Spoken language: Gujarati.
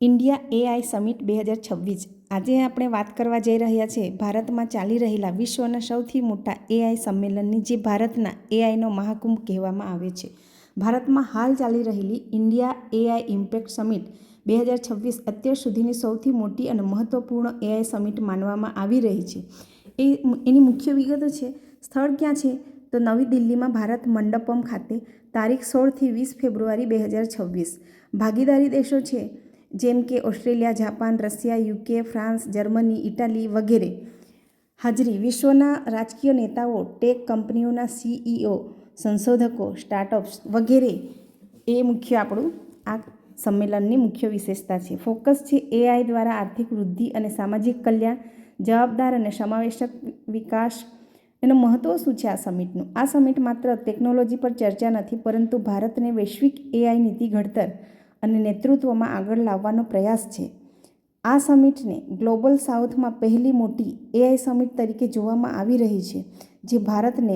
ઇન્ડિયા એઆઈ સમિટ 2026 આજે આપણે વાત કરવા જઈ રહ્યા છે ભારતમાં ચાલી રહેલા વિશ્વના સૌથી મોટા એઆઈ સંમેલનની, જે ભારતના એઆઈનો મહાકુંભ કહેવામાં આવે છે. ભારતમાં હાલ ચાલી રહેલી ઇન્ડિયા એઆઈ ઇમ્પેક્ટ સમિટ 2026 અત્યાર સુધીની સૌથી મોટી અને મહત્વપૂર્ણ એઆઈ સમિટ માનવામાં આવી રહી છે. એની મુખ્ય વિગતો છે. સ્થળ ક્યાં છે? તો નવી દિલ્હીમાં ભારત મંડપમ ખાતે તારીખ 16 થી 20 ફેબ્રુઆરી 2026. ભાગીદારી દેશો છે જેમ કે Australia, Japan, Russia, UK, France, Germany, Italy વગેરે. હાજરી: વિશ્વના રાજકીય નેતાઓ, ટેક કંપનીઓના સીઈઓ, સંશોધકો, સ્ટાર્ટઅપ્સ વગેરે. એ મુખ્ય આપણું આ સંમેલનની મુખ્ય વિશેષતા છે. ફોકસ છે એઆઈ દ્વારા આર્થિક વૃદ્ધિ અને સામાજિક કલ્યાણ, જવાબદાર અને સમાવેશક વિકાસ. એનું મહત્ત્વ શું છે આ સમિટનું? આ સમિટ માત્ર ટેકનોલોજી પર ચર્ચા નથી, પરંતુ ભારતને વૈશ્વિક એઆઈ નીતિ ઘડતર અને નેતૃત્વમાં આગળ લાવવાનો પ્રયાસ છે. આ સમિટને ગ્લોબલ સાઉથમાં પહેલી મોટી એઆઈ સમિટ તરીકે જોવામાં આવી રહી છે, જે ભારતને